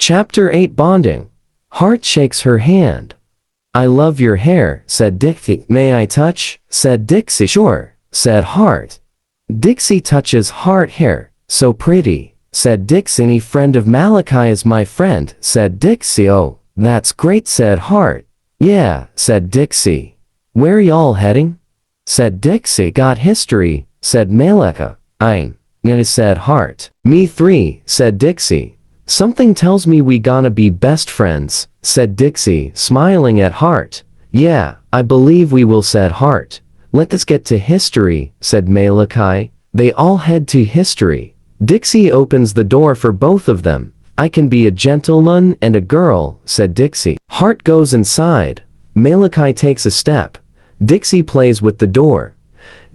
Chapter 8 Bonding. Hart shakes her hand. I love your hair, said Dixie. May I touch? Said Dixie. Sure, said Hart. Dixie touches Hart hair. So pretty, said Dixie. Any friend of Malachi is my friend, said Dixie. Oh, that's great, said Hart. Yeah, said Dixie. Where y'all heading? Said Dixie. Got history, said Malachi. Said Hart. Me three, said Dixie. Something tells me we gonna be best friends, said Dixie, smiling at Hart. Yeah, I believe we will, said Hart. Let us get to history, said Malachi. They all head to history. Dixie opens the door for both of them. I can be a gentleman and a girl, said Dixie. Hart goes inside. Malachi takes a step. Dixie plays with the door.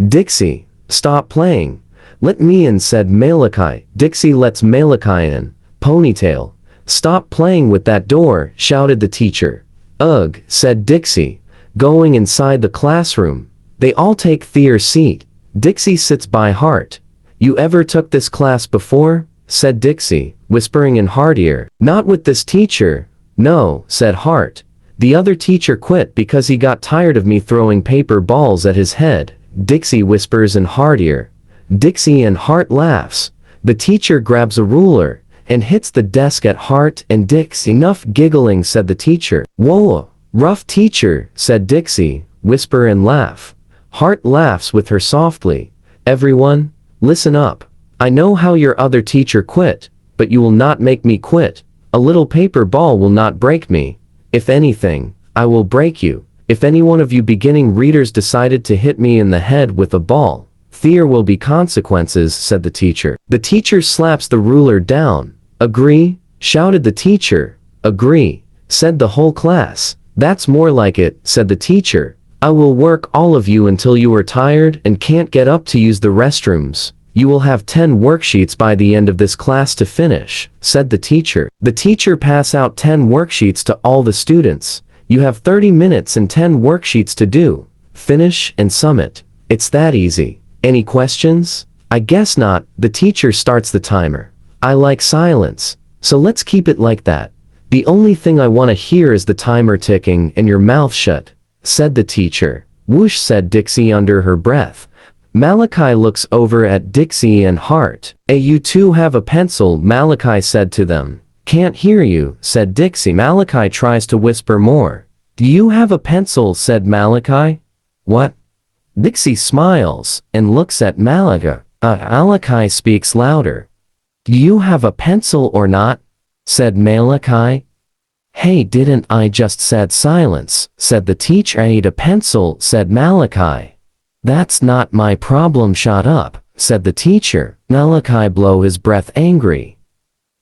Dixie, stop playing. Let me in, said Malachi. Dixie lets Malachi in. Ponytail. Stop playing with that door, shouted the teacher. Ugh, said Dixie. Going inside the classroom. They all take their seat. Dixie sits by Hart. You ever took this class before? Said Dixie, whispering in Hart's ear. Not with this teacher. No, said Hart. The other teacher quit because he got tired of me throwing paper balls at his head. Dixie whispers in Hart's ear. Dixie and Hart laughs. The teacher grabs a ruler and hits the desk at Hart and Dixie. Enough giggling, said the teacher. Whoa, rough teacher, said Dixie, whisper and laugh. Hart laughs with her softly. Everyone, listen up. I know how your other teacher quit, but you will not make me quit. A little paper ball will not break me. If anything, I will break you. If any one of you beginning readers decided to hit me in the head with a ball, there will be consequences, said the teacher. The teacher slaps the ruler down. Agree? Shouted the teacher. Agree, said the whole class. That's more like it, said the teacher. I will work all of you until you are tired and can't get up to use the restrooms. You will have 10 worksheets by the end of this class to finish, said the teacher. The teacher pass out 10 worksheets to all the students. You have 30 minutes and 10 worksheets to do. Finish and submit. It's that easy. Any questions? I guess not. The teacher starts the timer. I like silence, so let's keep it like that. The only thing I want to hear is the timer ticking and your mouth shut, said the teacher. Whoosh, said Dixie under her breath. Malachi looks over at Dixie and Hart. Hey, you two have a pencil, Malachi said to them. Can't hear you, said Dixie. Malachi tries to whisper more. Do you have a pencil, said Malachi. What? Dixie smiles and looks at Malachi. Malachi speaks louder. Do you have a pencil or not? Said Malachi. Hey, didn't I just said silence, said the teacher. I need a pencil, said Malachi. That's not my problem, shut up, said the teacher. Malachi blow his breath angry.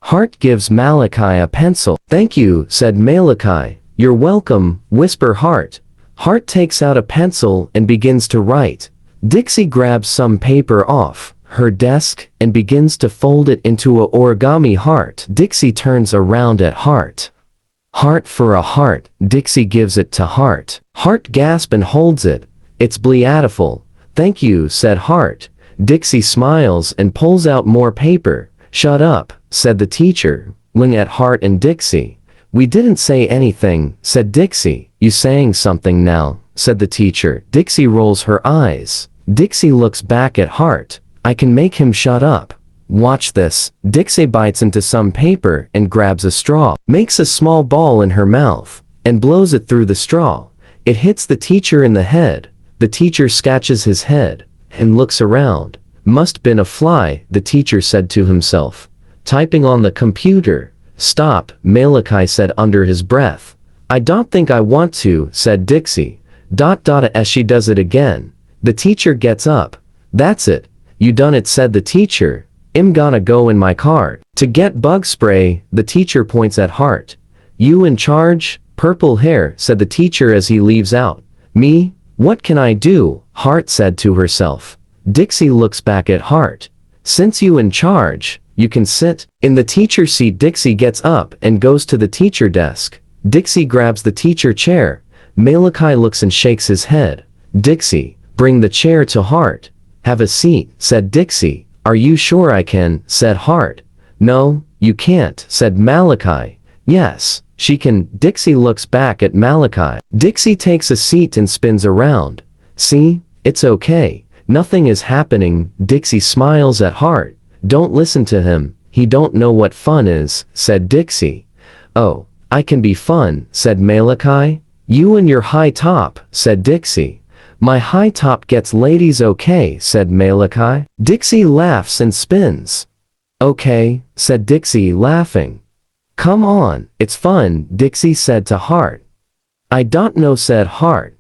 Hart gives Malachi a pencil. Thank you, said Malachi. You're welcome, whisper Hart. Hart takes out a pencil and begins to write. Dixie grabs some paper off her desk and begins to fold it into a origami heart. Dixie turns around at Hart. Heart for a heart, Dixie gives it to Hart. Hart gasps and holds it. It's beautiful. Thank you, said Hart. Dixie smiles and pulls out more paper. Shut up, said the teacher, looking at Hart and Dixie. We didn't say anything, said Dixie. You saying something now, said the teacher. Dixie rolls her eyes. Dixie looks back at Hart. I can make him shut up. Watch this. Dixie bites into some paper and grabs a straw, makes a small ball in her mouth, and blows it through the straw. It hits the teacher in the head. The teacher scratches his head and looks around. Must been a fly, the teacher said to himself. Typing on the computer. Stop, Malachi said under his breath. I don't think I want to, said Dixie. As she does it again. The teacher gets up. That's it. You done it, said the teacher. I'm gonna go in my car to get bug spray, the teacher points at Hart. You in charge? Purple hair, said the teacher as he leaves out. Me? What can I do? Hart said to herself. Dixie looks back at Hart. Since you in charge, you can sit in the teacher seat. Dixie gets up and goes to the teacher desk. Dixie grabs the teacher chair. Malachi looks and shakes his head. Dixie, bring the chair to Hart. Have a seat, said Dixie. Are you sure I can? Said Hart. No, you can't, said Malachi. Yes, she can. Dixie looks back at Malachi. Dixie takes a seat and spins around. See, it's okay. Nothing is happening. Dixie smiles at Hart. Don't listen to him. He don't know what fun is, said Dixie. Oh, I can be fun, said Malachi. You and your high top, said Dixie. My high top gets ladies okay, said Malachi. Dixie laughs and spins. Okay, said Dixie, laughing. Come on, it's fun, Dixie said to Hart. I don't know, said Hart.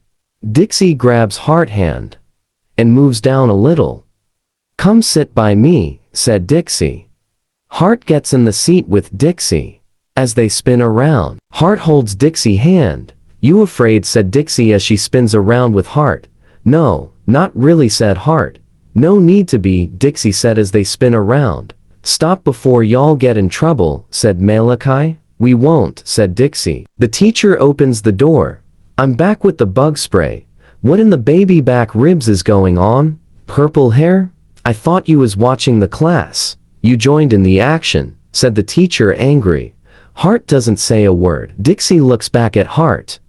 Dixie grabs Hart's hand and moves down a little. Come sit by me, said Dixie. Hart gets in the seat with Dixie. As they spin around, Hart holds Dixie's hand. You afraid, said Dixie as she spins around with Hart. No, not really, said Hart. No need to be, Dixie said as they spin around. Stop before y'all get in trouble, said Malachi. We won't, said Dixie. The teacher opens the door. I'm back with the bug spray. What in the baby back ribs is going on? Purple hair? I thought you was watching the class. You joined in the action, said the teacher, angry. Hart doesn't say a word. Dixie looks back at Hart.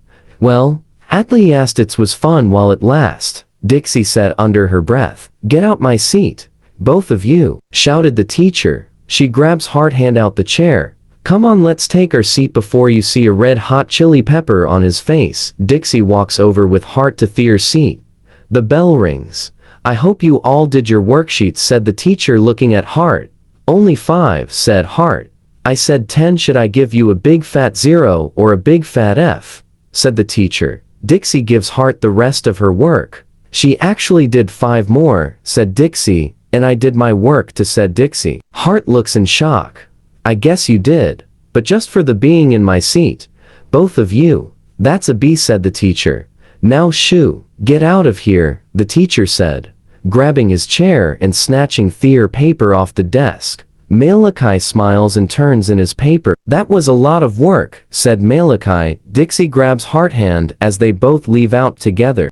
Well, at least it was fun while it lasts, Dixie said under her breath. Get out my seat. Both of you, shouted the teacher. She grabs Hart's hand out the chair. Come on, let's take our seat before you see a red hot chili pepper on his face. Dixie walks over with Hart to their seat. The bell rings. I hope you all did your worksheets, said the teacher looking at Hart. Only 5, said Hart. I said 10. Should I give you a big fat 0 or a big fat F? Said the teacher. Dixie gives Hart the rest of her work. She actually did 5 more, said Dixie, and I did my work too, said Dixie. Hart looks in shock. I guess you did, but just for the being in my seat. Both of you. That's a B, said the teacher. Now shoo, get out of here, the teacher said, grabbing his chair and snatching their paper off the desk. Malachi smiles and turns in his paper. That was a lot of work, said Malachi. Dixie grabs Hart's hand as they both leave out together.